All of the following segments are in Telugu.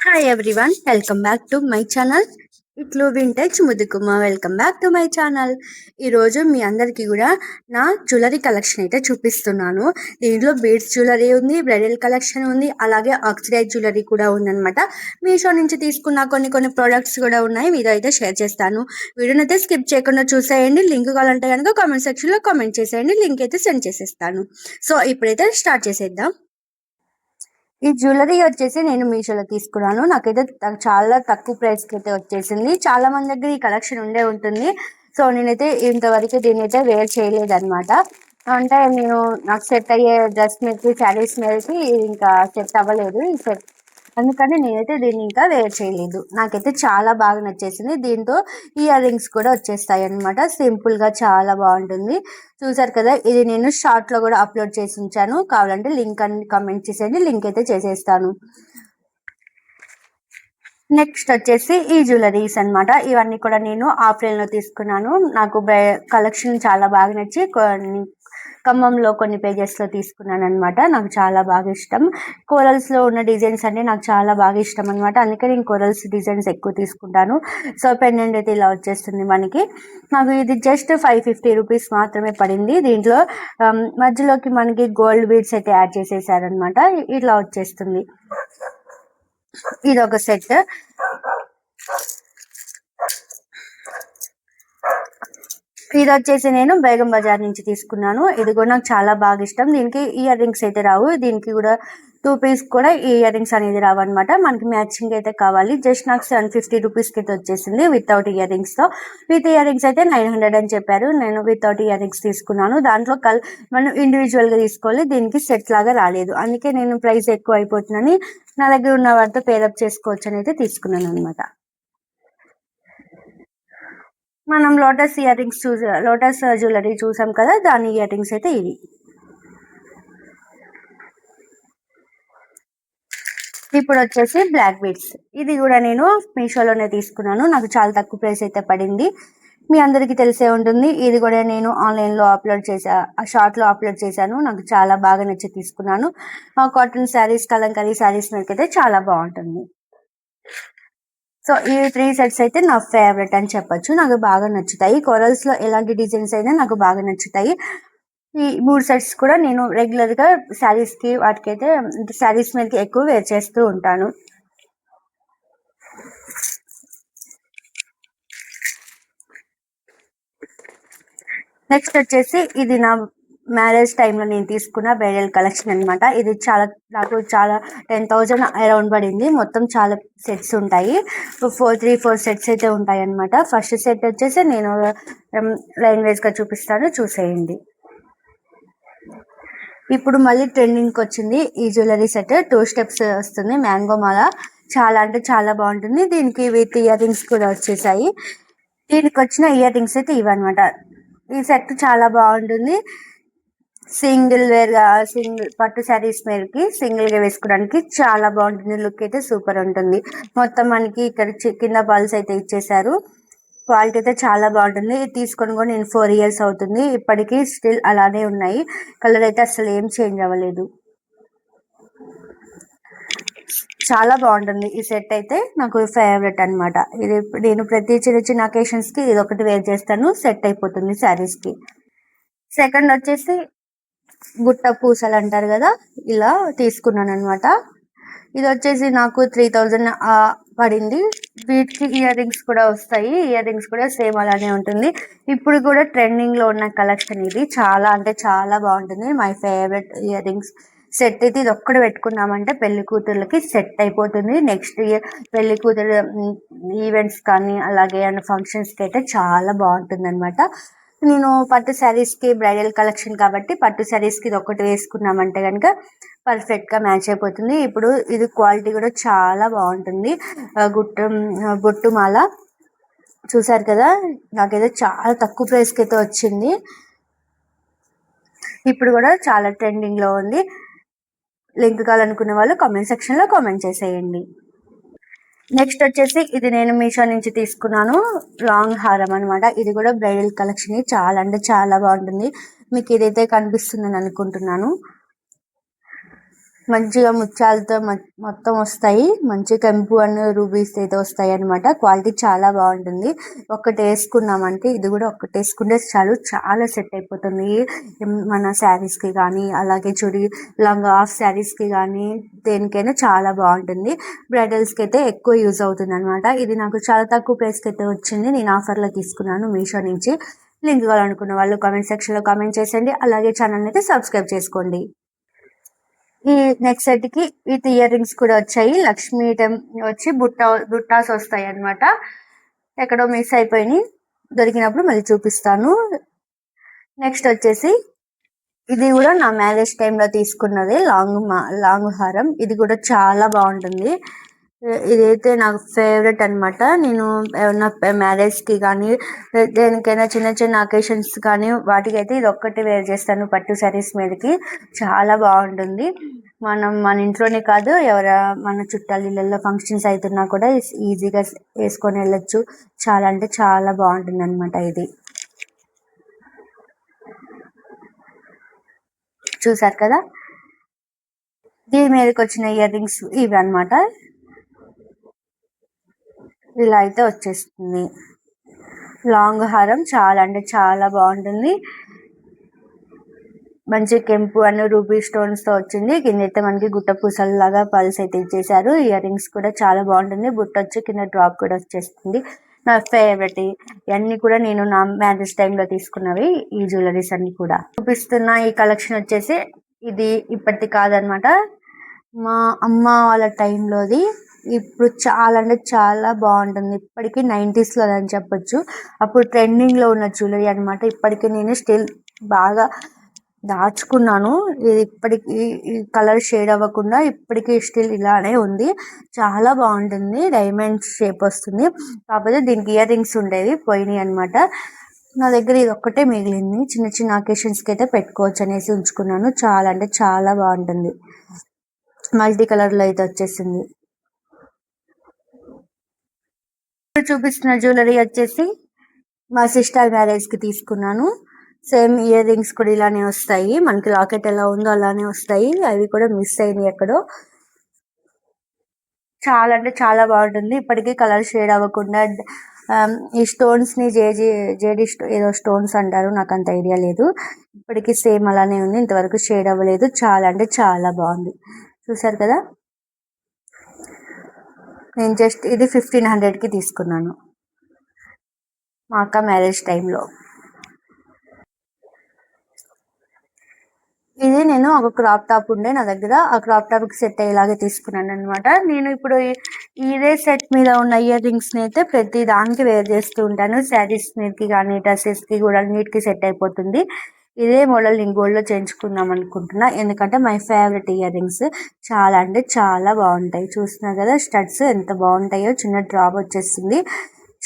Hi everyone, welcome back to my channel. ఇట్లు వింటేజ్ ముదుకుమ. Welcome back to my channel. ఈరోజు మీ అందరికీ కూడా నా జ్యువెలరీ కలెక్షన్ అయితే చూపిస్తున్నాను. దీంట్లో బీడ్స్ జ్యువెలరీ ఉంది, బ్రైడల్ కలెక్షన్ ఉంది, అలాగే ఆక్సిడైజ్ జ్యువెలరీ కూడా ఉందన్నమాట. మీషో నుంచి తీసుకున్న కొన్ని ప్రోడక్ట్స్ కూడా ఉన్నాయి, మీతో అయితే షేర్ చేస్తాను. వీడియోని అయితే స్కిప్ చేయకుండా చూసేయండి. లింక్ కావాలంటే కనుక కామెంట్ సెక్షన్లో కామెంట్ చేసేయండి, లింక్ అయితే సెండ్ చేసేస్తాను. సో ఇప్పుడైతే స్టార్ట్ చేసేద్దాం. ఈ జ్యువెలరీ వచ్చేసి నేను మీషోలో తీసుకున్నాను. నాకైతే చాలా తక్కువ ప్రైస్కి అయితే వచ్చేసింది. చాలా మంది దగ్గర ఈ కలెక్షన్ ఉంటుంది. సో నేనైతే ఇంతవరకు దీన్ని అయితే వేర్ చేయలేదు అనమాట. అంటే నాకు సెట్ అయ్యే డ్రెస్ మీదకి, శారీస్ మీదకి ఇంకా సెట్ అవ్వలేదు ఈ సెట్. అందుకని నేనైతే దీన్ని ఇంకా వేర్ చేయలేదు. నాకైతే చాలా బాగా నచ్చేసింది. దీంతో ఇయర్ రింగ్స్ కూడా వచ్చేస్తాయి అనమాట. సింపుల్ గా చాలా బాగుంటుంది. చూసారు కదా, ఇది నేను షార్ట్ లో కూడా అప్లోడ్ చేసి ఉంచాను. కావాలంటే లింక్ అని కామెంట్ చేసేయండి, లింక్ అయితే చేసేస్తాను. నెక్స్ట్ వచ్చేసి ఈ జ్యువెలరీస్ అనమాట. ఇవన్నీ కూడా నేను ఆఫ్లైన్ లో తీసుకున్నాను. నాకు కలెక్షన్ చాలా బాగా నచ్చి ఖమ్మంలో కొన్ని పేజెస్ లో తీసుకున్నాను అనమాట. నాకు చాలా బాగా ఇష్టం. కోరల్స్ లో ఉన్న డిజైన్స్ అంటే నాకు చాలా బాగా ఇష్టం అనమాట. అందుకే నేను కోరల్స్ డిజైన్స్ ఎక్కువ తీసుకుంటాను. సో పెండెంట్ అయితే ఇలా వచ్చేస్తుంది మనకి. నాకు ఇది జస్ట్ 550 రూపీస్ మాత్రమే పడింది. దీంట్లో మధ్యలోకి మనకి గోల్డ్ బీడ్స్ అయితే యాడ్ చేసేసారనమాట. ఇట్లా వచ్చేస్తుంది. ఇది ఒక సెట్. ఇది వచ్చేసి నేను బేగం బజార్ నుంచి తీసుకున్నాను. ఇది కూడా నాకు చాలా బాగా ఇష్టం. దీనికి ఇయర్ రింగ్స్ అయితే రావు. దీనికి కూడా 2 పీస్ కూడా ఈ ఇయర్ రింగ్స్ అనేది రావు అనమాట. మనకి మ్యాచింగ్ అయితే కావాలి. జస్ట్ నాకు 750 రూపీస్కి అయితే వచ్చేసింది వితౌట్ ఇయర్ రింగ్స్ తో. విత్ ఇయర్ రింగ్స్ అయితే 900 అని చెప్పారు. నేను వితౌట్ ఇయర్ రింగ్స్ తీసుకున్నాను. దాంట్లో మనం ఇండివిజువల్ గా తీసుకోవాలి. దీనికి సెట్ లాగా రాలేదు. అందుకే నేను ప్రైస్ ఎక్కువ అయిపోతుందని నా దగ్గర ఉన్న వాటితో పేరప్ చేసుకోవచ్చు అని అయితే తీసుకున్నాను అనమాట. మనం lotus ear rings lotus jewellery చూసాం కదా, దాని ఇయర్ రింగ్స్ అయితే ఇవి. ఇప్పుడు వచ్చేసి బ్లాక్ బీడ్స్. ఇది కూడా నేను మీషోలోనే తీసుకున్నాను. నాకు చాలా తక్కువ ప్రైస్ అయితే పడింది. మీ అందరికీ తెలిసే ఉంటుంది. ఇది కూడా నేను ఆన్లైన్లో అప్లోడ్ షార్ట్లో అప్లోడ్ చేశాను. నాకు చాలా బాగా నచ్చి తీసుకున్నాను. కాటన్ శారీస్, కలంకారీ శారీస్ మీదకైతే చాలా బాగుంటుంది. సో ఈ 3 సెట్స్ అయితే నా ఫేవరెట్ అని చెప్పొచ్చు. నాకు బాగా నచ్చుతాయి. కోరల్స్ లో ఎలాంటి డిజైన్స్ అయినా నాకు బాగా నచ్చుతాయి. ఈ 3 సెట్స్ కూడా నేను రెగ్యులర్ గా శారీస్ కి వాటికైతే శారీస్ మీదకి ఎక్కువ వేర్ చేస్తూ ఉంటాను. నెక్స్ట్ వచ్చేసి ఇది నా మ్యారేజ్ టైంలో నేను తీసుకున్న బ్రైడల్ కలెక్షన్ అనమాట. ఇది నాకు చాలా 10,000 అరౌండ్ పడింది. మొత్తం చాలా సెట్స్ ఉంటాయి. 3-4 సెట్స్ అయితే ఉంటాయి అనమాట. ఫస్ట్ సెట్ వచ్చేసి నేను లైన్ వైజ్ గా చూపిస్తాను, చూసేయండి. ఇప్పుడు మళ్ళీ ట్రెండింగ్కి వచ్చింది ఈ జ్యువెలరీ సెట్. 2 స్టెప్స్ వస్తుంది, మ్యాంగో మాల. చాలా అంటే చాలా బాగుంటుంది. దీనికి విత్ ఇయర్ రింగ్స్ కూడా వచ్చేసాయి. దీనికి వచ్చిన ఇయర్ రింగ్స్ అయితే ఇవన్నమాట. ఈ సెట్ చాలా బాగుంటుంది. సింగిల్ పట్టు శారీస్ మీదకి సింగిల్ గా వేసుకోవడానికి చాలా బాగుంటుంది. లుక్ అయితే సూపర్ ఉంటుంది. మొత్తం మనకి ఇక్కడ కింద బాల్స్ అయితే ఇచ్చేసారు. క్వాలిటీ అయితే చాలా బాగుంటుంది. తీసుకొని కూడా నేను 4 ఇయర్స్ అవుతుంది. ఇప్పటికీ స్టిల్ అలానే ఉన్నాయి. కలర్ అయితే అసలు ఏం చేంజ్ అవ్వలేదు. చాలా బాగుంటుంది ఈ సెట్ అయితే. నాకు ఫేవరెట్ అనమాట. ఇది నేను ప్రతి చిన్న అకేషన్స్ కి ఇది ఒకటి వేర్ చేస్తాను, సెట్ అయిపోతుంది శారీస్ కి. సెకండ్ వచ్చేసి గుట్ట పూసలు అంటారు కదా, ఇలా తీసుకున్నాను అనమాట. ఇది వచ్చేసి నాకు 3000 పడింది. వీటికి ఇయర్ రింగ్స్ కూడా వస్తాయి. ఇయర్ రింగ్స్ కూడా సేమ్ అలానే ఉంటుంది. ఇప్పుడు కూడా ట్రెండింగ్ లో ఉన్న కలెక్షన్ ఇది. చాలా అంటే చాలా బాగుంటుంది. My favourite ear rings set అయితే ఇది ఒక్కటి పెట్టుకున్నామంటే పెళ్లి కూతుర్లకి సెట్ అయిపోతుంది. నెక్స్ట్ ఇయర్ పెళ్లి కూతురు ఈవెంట్స్ కానీ అలాగే ఫంక్షన్స్ కి అయితే చాలా బాగుంటుంది అనమాట. నేను పట్టు శారీస్ కి బ్రైడల్ కలెక్షన్ కాబట్టి పట్టు శారీస్ కి ఇది ఒకటి వేసుకున్నామంటే కనుక పర్ఫెక్ట్ గా మ్యాచ్ అయిపోతుంది. ఇప్పుడు ఇది క్వాలిటీ కూడా చాలా బాగుంటుంది. బొట్టు మాల చూసారు కదా, నాకైతే చాలా తక్కువ ప్రైస్ కి అయితే వచ్చింది. ఇప్పుడు కూడా చాలా ట్రెండింగ్ లో ఉంది. లింక్ కావాలనుకునే వాళ్ళు కామెంట్ సెక్షన్ లో కామెంట్ చేసేయండి. నెక్స్ట్ వచ్చేసి ఇది నేను మీషో నుంచి తీసుకున్నాను, లాంగ్ హారం అనమాట. ఇది కూడా బ్రైడల్ కలెక్షన్. చాలా అంటే చాలా బాగుంటుంది. మీకు ఇదైతే కనిపిస్తుందని అనుకుంటున్నాను. మంచిగా ముత్యాలతో మొత్తం వస్తాయి. మంచి కెంపు అండ్ రూబీస్ అయితే వస్తాయి అనమాట. క్వాలిటీ చాలా బాగుంటుంది. ఒక్కటి వేసుకున్నామంటే ఇది కూడా ఒక్కటి వేసుకుంటే చాలు, చాలా సెట్ అయిపోతుంది మన శారీస్కి కానీ, అలాగే చుడి లంగా హాఫ్ శారీస్కి కానీ దేనికైనా చాలా బాగుంటుంది. బ్రైడల్స్కి అయితే ఎక్కువ యూజ్ అవుతుంది అనమాట. ఇది నాకు చాలా తక్కువ ప్రైస్కి అయితే వచ్చింది. నేను ఆఫర్లో తీసుకున్నాను మీషో నుంచి. లింక్ కావాలనుకున్న వాళ్ళు కామెంట్ సెక్షన్లో కామెంట్ చేసేయండి. అలాగే ఛానల్ని అయితే సబ్స్క్రైబ్ చేసుకోండి. ఈ నెక్స్ట్ సెట్ కి విత్ ఇయర్ రింగ్స్ కూడా వచ్చాయి. లక్ష్మీ వచ్చి బుట్టాస్ వస్తాయి అనమాట. ఎక్కడో మిస్ అయిపోయి దొరికినప్పుడు మళ్ళీ చూపిస్తాను. నెక్స్ట్ వచ్చేసి ఇది కూడా నా మ్యారేజ్ టైంలో తీసుకున్నది లాంగ్ హారం. ఇది కూడా చాలా బాగుంటుంది. ఇదైతే నాకు ఫేవరెట్ అనమాట. నేను ఏమన్నా మ్యారేజ్కి కానీ దేనికైనా చిన్న చిన్న అకేషన్స్ కానీ వాటికి అయితే ఇది ఒక్కటి వేర్ చేస్తాను పట్టు శారీస్ మీదకి. చాలా బాగుంటుంది. మన ఇంట్లోనే కాదు, మన చుట్టాల ఇళ్ళల్లో ఫంక్షన్స్ అవుతున్నా కూడా ఈజీగా వేసుకొని వెళ్ళొచ్చు. చాలా అంటే చాలా బాగుంటుంది అనమాట. ఇది చూసారు కదా, దీని మీదకి వచ్చిన ఇయర్ రింగ్స్ ఇవి అనమాట. ఇలా అయితే వచ్చేస్తుంది. లాంగ్ హారం చాలా అంటే చాలా బాగుంటుంది. మంచి కెంపు అని రూబీ స్టోన్స్ తో వచ్చింది. కింద అయితే మనకి గుట్ట పూసల్లాగా పల్స్ అయితే ఇచ్చేసారు. ఇయర్ రింగ్స్ కూడా చాలా బాగుంటుంది. బుట్ట వచ్చి కింద డ్రాప్ కూడా వచ్చేస్తుంది. నా ఫేవరెట్ ఇవన్నీ కూడా నేను నా మ్యారేజ్ టైంలో తీసుకున్నవి. ఈ జ్యువెలరీస్ అన్ని కూడా చూపిస్తున్న ఈ కలెక్షన్ వచ్చేసి ఇది ఇప్పటిది కాదనమాట, మా అమ్మ వాళ్ళ టైంలోది. ఇప్పుడు చాలా అంటే చాలా బాగుంటుంది. ఇప్పటికీ 90s అని చెప్పొచ్చు. అప్పుడు ట్రెండింగ్లో ఉన్న జ్యువెలరీ అనమాట. ఇప్పటికీ నేను స్టిల్ బాగా దాచుకున్నాను. ఇది ఇప్పటికీ కలర్ షేడ్ అవ్వకుండా ఇప్పటికీ స్టిల్ ఇలానే ఉంది. చాలా బాగుంటుంది. డైమండ్ షేప్ వస్తుంది. కాకపోతే దీనికి ఇయర్ రింగ్స్ ఉండేవి, పోయినాయి అనమాట. నా దగ్గర ఇది ఒక్కటే మిగిలింది. చిన్న చిన్న అకేషన్స్కి అయితే పెట్టుకోవచ్చు అనేసి ఉంచుకున్నాను. చాలా అంటే చాలా బాగుంటుంది. మల్టీ కలర్లో అయితే వచ్చేసింది. చూపిస్తున్న జ్యువెలరీ వచ్చేసి మా సిస్టర్ మ్యారేజ్కి తీసుకున్నాను. సేమ్ ఇయర్ రింగ్స్ కూడా ఇలానే వస్తాయి. మనకి లాకెట్ ఎలా ఉందో అలానే వస్తాయి. అవి కూడా మిస్ అయినాయి ఎక్కడో. చాలా అంటే చాలా బాగుంటుంది. ఇప్పటికీ కలర్ షేడ్ అవ్వకుండా ఈ స్టోన్స్ ని జేడి ఏదో స్టోన్స్ అంటారు, నాకు అంత ఐడియా లేదు. ఇప్పటికీ సేమ్ అలానే ఉంది, ఇంతవరకు షేడ్ అవ్వలేదు. చాలా అంటే చాలా బాగుంది. చూసారు కదా, నేను జస్ట్ ఇది 1500కి తీసుకున్నాను మా అక్క మ్యారేజ్ టైంలో. ఇది నేను ఒక క్రాప్ టాప్ ఉండే నా దగ్గర, ఆ క్రాప్ టాప్కి సెట్ అయ్యేలాగే తీసుకున్నాను అనమాట. నేను ఇప్పుడు ఇదే సెట్ మీద ఉన్న ఇయర్ రింగ్స్ని అయితే ప్రతి దానికి వేర్ చేస్తూ ఉంటాను. శారీస్ మీదకి కానీ డ్రెస్సెస్కి కూడా నీట్కి సెట్ అయిపోతుంది. ఇదే మోడల్ నేను గోల్డ్లో చేయించుకుందాం అనుకుంటున్నా, ఎందుకంటే మై ఫేవరెట్ ఇయర్ రింగ్స్. చాలా అంటే చాలా బాగుంటాయి. చూస్తున్నా కదా స్టడ్స్ ఎంత బాగుంటాయో. చిన్న డ్రాప్ వచ్చేస్తుంది.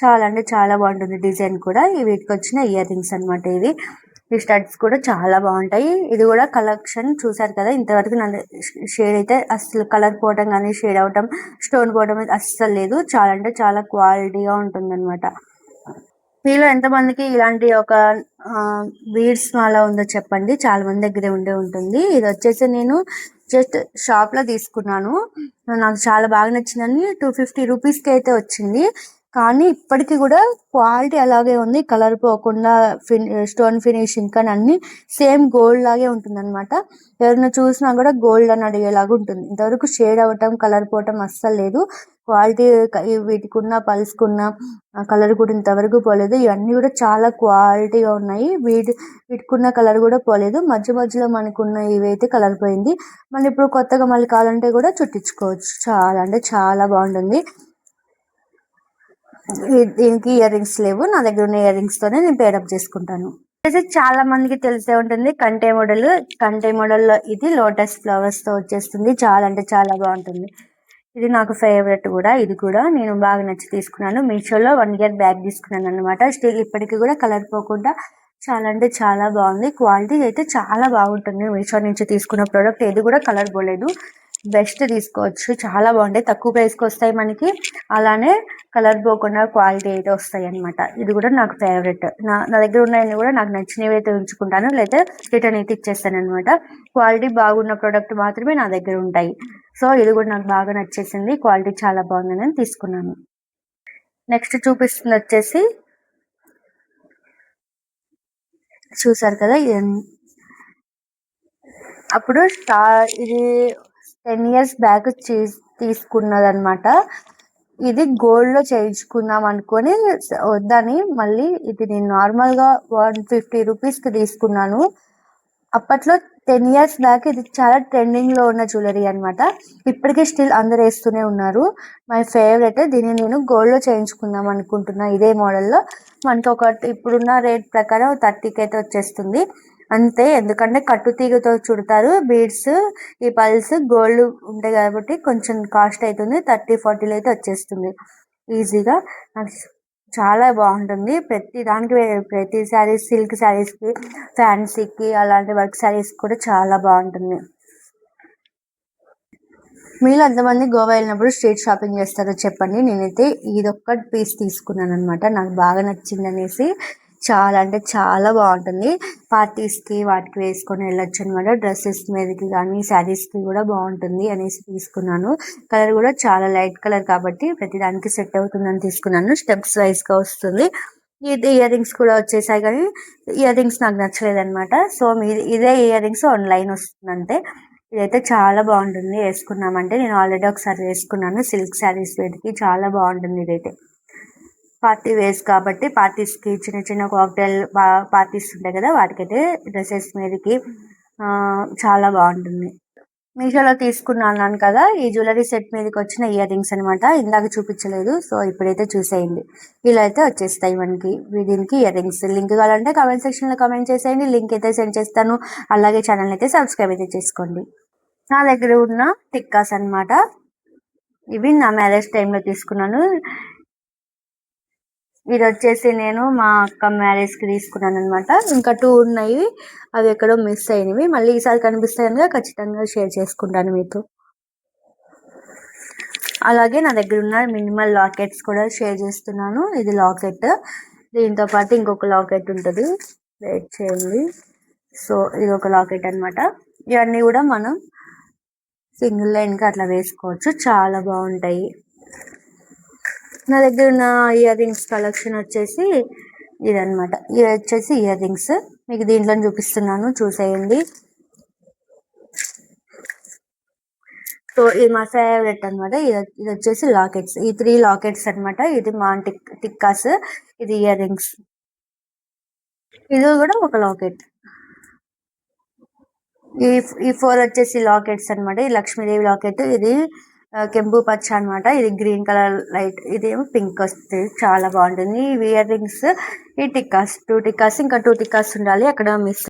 చాలా అంటే చాలా బాగుంటుంది డిజైన్ కూడా. వీటికి వచ్చిన ఇయర్ రింగ్స్ అనమాట ఇవి. ఈ స్టడ్స్ కూడా చాలా బాగుంటాయి. ఇది కూడా కలెక్షన్ చూసారు కదా, ఇంతవరకు నా షేడ్ అయితే అస్సలు కలర్ పోవడం కానీ షేడ్ అవటం స్టోన్ పోవడం అయితే అస్సలు లేదు. చాలా అంటే చాలా క్వాలిటీగా ఉంటుంది అనమాట. మీలో ఎంతమందికి ఇలాంటి ఒక బీడ్స్ మాల ఉందో చెప్పండి. చాలా మంది దగ్గరే ఉండే ఉంటుంది. ఇది వచ్చేసి నేను జస్ట్ షాప్లో తీసుకున్నాను. నాకు చాలా బాగా నచ్చిందని 250 రూపీస్కి అయితే వచ్చింది. కానీ ఇప్పటికీ కూడా క్వాలిటీ అలాగే ఉంది. కలర్ పోకుండా స్టోన్ ఫినిషింగ్ కానీ అన్ని సేమ్ గోల్డ్ లాగే ఉంటుంది అనమాట. ఎవరైనా చూసినా కూడా గోల్డ్ అని అడిగేలాగా ఉంటుంది. ఇంతవరకు షేడ్ అవ్వటం కలర్ పోవటం అస్సలు లేదు. క్వాలిటీ వీటికి ఉన్న పల్స్కున్న కలర్ కూడా ఇంతవరకు పోలేదు. ఇవన్నీ కూడా చాలా క్వాలిటీగా ఉన్నాయి. వీటికున్న కలర్ కూడా పోలేదు. మధ్యలో మనకున్న ఇవైతే కలర్ పోయింది. మళ్ళీ ఇప్పుడు కొత్తగా మళ్ళీ కావాలంటే కూడా చుట్టించుకోవచ్చు. చాలా అంటే చాలా బాగుంటుంది. దీనికి ఇయర్ రింగ్స్ లేవు, నా దగ్గర ఉన్న ఇయర్ రింగ్స్ తోనే నేను పేడప్ చేసుకుంటాను. చాలా మందికి తెలిసే ఉంటుంది కంటే మోడల్లో ఇది లోటస్ ఫ్లవర్స్ తో వచ్చేస్తుంది. చాలా అంటే చాలా బాగుంటుంది. ఇది నాకు ఫేవరెట్ కూడా. ఇది కూడా నేను బాగా నచ్చి తీసుకున్నాను. మీషోలో 1 ఇయర్ బ్యాగ్ తీసుకున్నాను అనమాట. స్టిల్ ఇప్పటికీ కూడా కలర్ పోకుండా చాలా అంటే చాలా బాగుంది. క్వాలిటీ అయితే చాలా బాగుంటుంది. మీషో నుంచి తీసుకున్న ప్రోడక్ట్ ఏది కూడా కలర్ పోలేదు. బెస్ట్ తీసుకోవచ్చు. చాలా బాగుంటాయి, తక్కువ ప్రైస్కి వస్తాయి మనకి. అలానే కలర్ పోకుండా క్వాలిటీ అయితే వస్తాయి అనమాట. ఇది కూడా నాకు ఫేవరెట్. నా దగ్గర ఉన్నాయని కూడా నాకు నచ్చినవి అయితే ఉంచుకుంటాను, లేదా రిటర్న్ అయితే ఇచ్చేస్తాను అనమాట. క్వాలిటీ బాగున్న ప్రోడక్ట్ మాత్రమే నా దగ్గర ఉంటాయి. సో ఇది కూడా నాకు బాగా నచ్చేసింది, క్వాలిటీ చాలా బాగుందని తీసుకున్నాను. నెక్స్ట్ చూపిస్తుంది వచ్చేసి, చూసారు కదా, అప్పుడు ఇది 10 years బ్యాక్ తీసుకున్నది అనమాట. ఇది గోల్డ్ లో చేయించుకుందాం అనుకొని వద్దని మళ్ళీ ఇది నేను నార్మల్ గా 150 రూపీస్ కి తీసుకున్నాను. అప్పట్లో 10 years బ్యాక్ ఇది చాలా ట్రెండింగ్ లో ఉన్న జ్యువెలరీ అనమాట. ఇప్పటికీ స్టిల్ అందరు వేస్తూనే ఉన్నారు. My favourite. దీన్ని నేను గోల్డ్ లో చేయించుకుందాం అనుకుంటున్నా. ఇదే మోడల్లో మనకి ఇప్పుడున్న రేట్ ప్రకారం 30కి అయితే వచ్చేస్తుంది అంతే. ఎందుకంటే కట్టుతీగతో చుడతారు బీడ్స్, ఈ పల్స్ గోల్డ్ ఉంటాయి కాబట్టి కొంచెం కాస్ట్ అవుతుంది. 30-40లో అయితే వచ్చేస్తుంది ఈజీగా. చాలా బాగుంటుంది. ప్రతి శారీస్, సిల్క్ శారీస్కి, ఫ్యాన్సీకి, అలాంటి వర్క్ శారీస్ కూడా చాలా బాగుంటుంది. మీరు అంతమంది గోవా వెళ్ళినప్పుడు స్ట్రీట్ షాపింగ్ చేస్తారో చెప్పండి. నేనైతే ఇదొక్క పీస్ తీసుకున్నాను అనమాట, నాకు బాగా నచ్చింది అనేసి. చాలా అంటే చాలా బాగుంటుంది. పార్టీస్కి వాటికి వేసుకొని వెళ్ళొచ్చు అనమాట. డ్రెస్సెస్ మీదకి కానీ శారీస్కి కూడా బాగుంటుంది అనేసి తీసుకున్నాను. కలర్ కూడా చాలా లైట్ కలర్ కాబట్టి ప్రతిదానికి సెట్ అవుతుందని తీసుకున్నాను. స్టెప్స్ వైజ్గా వస్తుంది. ఇది ఇయర్ రింగ్స్ కూడా వచ్చేసాయి, కానీ ఇయర్ రింగ్స్ నాకు నచ్చలేదు అనమాట. సో ఇదే ఇయర్ రింగ్స్ ఆన్లైన్ వస్తుంది అంతే. ఇదైతే చాలా బాగుంటుంది వేసుకున్నామంటే. నేను ఆల్రెడీ ఒకసారి వేసుకున్నాను సిల్క్ శారీస్ వేడికి, చాలా బాగుంటుంది. ఇదైతే పార్టీ వేస్ కాబట్టి పార్టీస్కి, చిన్న చిన్న కాక్టైల్ పార్టీస్ ఉంటాయి కదా, వాటికైతే డ్రెస్సెస్ మీదకి చాలా బాగుంటుంది. మీషోలో తీసుకున్నాను కదా, ఈ జ్యువెలరీ సెట్ మీదకి వచ్చిన ఇయర్ రింగ్స్ అనమాట. ఇందాక చూపించలేదు, సో ఇప్పుడైతే చూసేయండి. ఇలా అయితే వచ్చేస్తాయి మనకి దీనికి ఇయర్ రింగ్స్. లింక్ కావాలంటే కామెంట్ సెక్షన్లో కామెంట్ చేసేయండి, లింక్ అయితే సెండ్ చేస్తాను. అలాగే ఛానల్ అయితే సబ్స్క్రైబ్ అయితే చేసుకోండి. నా దగ్గర ఉన్న టిక్కాస్ అనమాట. ఇవి నా మ్యారేజ్ టైంలో తీసుకున్నాను. ఇది వచ్చేసి నేను మా అక్క మ్యారేజ్కి తీసుకున్నాను అనమాట. ఇంకా 2 ఉన్నాయి, అవి ఎక్కడో మిస్ అయినవి. మళ్ళీ ఈసారి కనిపిస్తాయి కనుక ఖచ్చితంగా షేర్ చేసుకుంటాను మీతో. అలాగే నా దగ్గర ఉన్న మినిమల్ లాకెట్స్ కూడా షేర్ చేస్తున్నాను. ఇది లాకెట్, దీంతో పాటు ఇంకొక లాకెట్ ఉంటుంది, వెయిట్ చేయండి. సో ఇది ఒక లాకెట్ అనమాట. ఇవన్నీ కూడా మనం సింగిల్ లైన్గా అట్లా వేసుకోవచ్చు, చాలా బాగుంటాయి. నా దగ్గర ఉన్న ఇయర్ రింగ్స్ కలెక్షన్ వచ్చేసి ఇదనమాట. ఇవి వచ్చేసి ఇయర్ రింగ్స్, మీకు దీంట్లో చూపిస్తున్నాను, చూసేయండి. సో ఇది మా ఫేవరెట్ అనమాట. ఇది వచ్చేసి లాకెట్స్, ఈ 3 లాకెట్స్ అనమాట. ఇది మా టిక్కాస్, ఇది ఇయర్ రింగ్స్, ఇది కూడా ఒక లాకెట్. ఈ 4 వచ్చేసి లాకెట్స్ అనమాట. ఈ లక్ష్మీదేవి లాకెట్, ఇది కెంపు పచ్చ అనమాట. ఇది గ్రీన్ కలర్ లైట్, ఇదేమో పింక్ వస్తుంది, చాలా బాగుంటుంది. ఇయర్ రింగ్స్, ఈ టిక్కాస్, 2 టిక్కాస్, ఇంకా 2 టిక్కాస్ ఉండాలి, అక్కడ మిస్